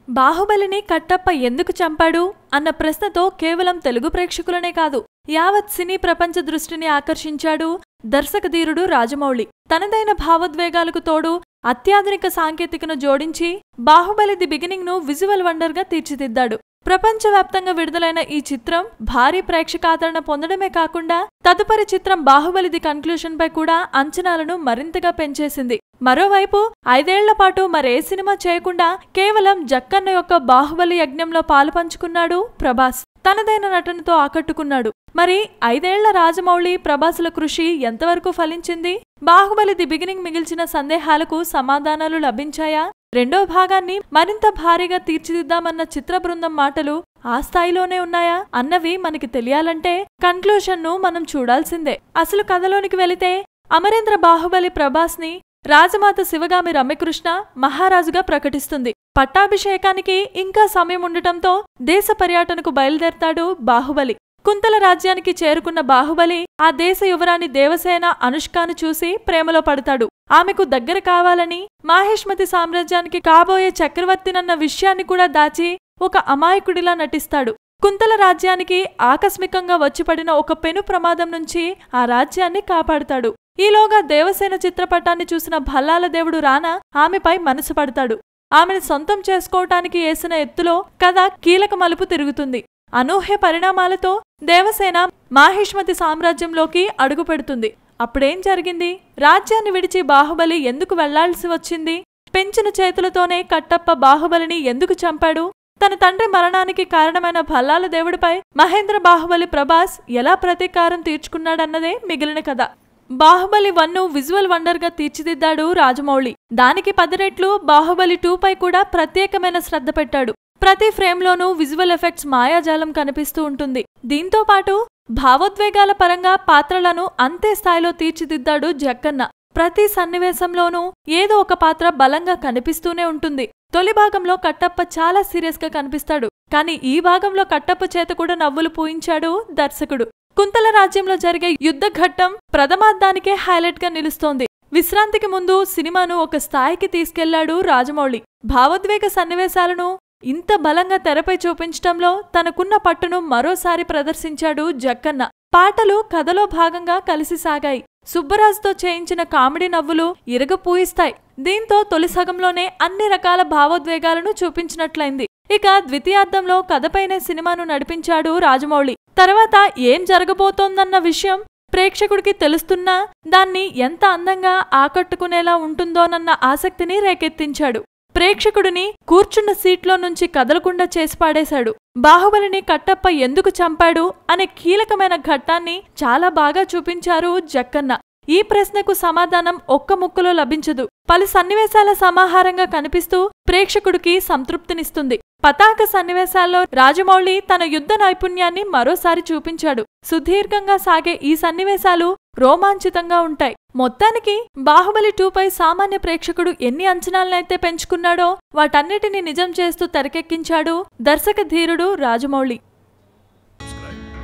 బాహుబలిని కట్టప్ప ఎందుకు చంపాడు అన్న ప్రశ్నతో కేవలం తెలుగు ప్రేక్షకులనే కాదు యావత్ సినీ ప్రపంచ దృష్టిని ఆకర్షించాడు దర్శకధీరుడు రాజమౌళి. తనదైన భావోద్వేగాలకు తోడు అత్యాధునిక సాంకేతికను జోడించి బాహుబలి ది బిగినింగ్ ను విజువల్ వండర్ గా తీర్చిదిద్దాడు. ప్రపంచవ్యాప్తంగా విడుదలైన ఈ చిత్రం భారీ ప్రేక్షకాదరణ పొందడమే కాకుండా తదుపరి చిత్రం బాహుబలి ది కన్క్లూషన్ పై కూడా అంచనాలను మరింతగా పెంచేసింది. మరోవైపు 5 ఏళ్ల పాటు మరే సినిమా చేయకుండా కేవలం జక్కన్న యొక్క బాహుబలి యజ్ఞంలో పాలుపంచుకున్నాడు ప్రభాస్. తనదైన నటనతో ఆకట్టుకున్నాడు. మరి 5 ఏళ్ల రాజమౌళి ప్రభాసుల కృషి ఎంతవరకు ఫలించింది? బాహుబలి ది బిగినింగ్ మిగిల్చిన సందేహాలకు సమాధానాలు లభించాయా? రెండో భాగాన్ని మరింత భారీగా తీర్చిదిద్దామన్న చిత్ర బృందం మాటలు ఆ స్థాయిలోనే ఉన్నాయా అన్నవి మనకి తెలియాలంటే కన్క్లూషన్ ను మనం చూడాల్సిందే. అసలు కథలోనికి వెళితే అమరేంద్ర బాహుబలి ప్రభాస్ ని రాజమాత శివగామి రమ్యకృష్ణ మహారాజుగా ప్రకటిస్తుంది. పట్టాభిషేకానికి ఇంకా సమయం ఉండటంతో దేశ పర్యటనకు బయలుదేరతాడు బాహుబలి. కుంతల రాజ్యానికి చేరుకున్న బాహుబలి ఆ దేశ యువరాణి దేవసేన అనుష్కాను చూసి ప్రేమలో పడతాడు. ఆమెకు దగ్గర కావాలని మాహిష్మతి సామ్రాజ్యానికి కాబోయే చక్రవర్తినన్న విషయాన్ని కూడా దాచి ఒక అమాయకుడిలా నటిస్తాడు. కుంతల రాజ్యానికి ఆకస్మికంగా వచ్చిపడిన ఒక పెను ప్రమాదం నుంచి ఆ రాజ్యాన్ని కాపాడుతాడు. ఈలోగా దేవసేన చిత్రపటాన్ని చూసిన భల్లాల దేవుడు రానా ఆమెపై మనసు పడతాడు. ఆమెను సొంతం చేసుకోవటానికి వేసిన ఎత్తులో కథ కీలక మలుపు తిరుగుతుంది. అనూహ్య పరిణామాలతో దేవసేన మాహిష్మతి సామ్రాజ్యంలోకి అడుగుపెడుతుంది. అప్పుడేం జరిగింది? రాజ్యాన్ని విడిచి బాహుబలి ఎందుకు వెళ్లాల్సి వచ్చింది? పెంచిన చేతులతోనే కట్టప్ప బాహుబలిని ఎందుకు చంపాడు? తన తండ్రి మరణానికి కారణమైన భల్లాల దేవుడిపై మహేంద్ర బాహుబలి ప్రభాస్ ఎలా ప్రతీకారం తీర్చుకున్నాడన్నదే మిగిలిన కథ. బాహుబలి 1 విజువల్ వండర్ గా తీర్చిదిద్దాడు రాజమౌళి. దానికి 10 రెట్లు బాహుబలి 2 పై కూడా ప్రత్యేకమైన శ్రద్ధ పెట్టాడు. ప్రతి ఫ్రేమ్లోనూ విజువల్ ఎఫెక్ట్స్ మాయాజాలం కనిపిస్తూ ఉంటుంది. దీంతో పాటు భావోద్వేగాల పరంగా పాత్రలను అంతే స్థాయిలో తీర్చిదిద్దాడు జక్కన్న. ప్రతి సన్నివేశంలోనూ ఏదో ఒక పాత్ర బలంగా కనిపిస్తూనే ఉంటుంది. తొలి భాగంలో కట్టప్ప చాలా సీరియస్ గా కనిపిస్తాడు. కానీ ఈ భాగంలో కట్టప్ప చేత కూడా నవ్వులు పూయించాడు దర్శకుడు. కుంతల రాజ్యంలో జరిగే యుద్ధ ఘట్టం ప్రథమార్థానికే హైలైట్ గా నిలుస్తోంది. విశ్రాంతికి ముందు సినిమాను ఒక స్థాయికి తీసుకెళ్లాడు రాజమౌళి. భావోద్వేగ సన్నివేశాలను ఇంత బలంగా తెరపై చూపించటంలో తనకున్న పట్టును మరోసారి ప్రదర్శించాడు జక్కన్న. పాటలు కథలో భాగంగా కలిసి సాగాయి. సుబ్బరాజుతో చేయించిన కామెడీ నవ్వులు ఇరగపూయిస్తాయి. దీంతో తొలి సగంలోనే అన్ని రకాల భావోద్వేగాలను చూపించినట్లయింది. ఇక ద్వితీయార్థంలో కథపైనే సినిమాను నడిపించాడు రాజమౌళి. తర్వాత ఏం జరగబోతోందన్న విషయం ప్రేక్షకుడికి తెలుస్తున్నా దాన్ని ఎంత అందంగా ఆకట్టుకునేలా ఉంటుందోనన్న ఆసక్తిని రేకెత్తించాడు. ప్రేక్షకుడిని కూర్చున్న సీట్లో నుంచి కదలకుండా చేసి పాడేశాడు. బాహుబలిని కట్టప్ప ఎందుకు చంపాడు అనే కీలకమైన ఘట్టాన్ని చాలా బాగా చూపించారు జక్కన్న. ఈ ప్రశ్నకు సమాధానం ఒక్క ముక్కలో లభించదు. పలు సన్నివేశాల సమాహారంగా కనిపిస్తూ ప్రేక్షకుడికి సంతృప్తినిస్తుంది. పతాక సన్నివేశాల్లో రాజమౌళి తన యుద్ధ నైపుణ్యాన్ని మరోసారి చూపించాడు. సుదీర్ఘంగా సాగే ఈ సన్నివేశాలు రోమాంచితంగా ఉంటాయి. మొత్తానికి బాహుబలి 2 పై సామాన్య ప్రేక్షకుడు ఎన్ని అంచనాలనైతే పెంచుకున్నాడో వాటన్నిటిని నిజం చేస్తూ తెరకెక్కించాడు దర్శక ధీరుడు Rajamouli.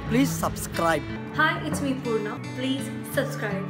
Please subscribe. Hi, it's me Purna. Please subscribe.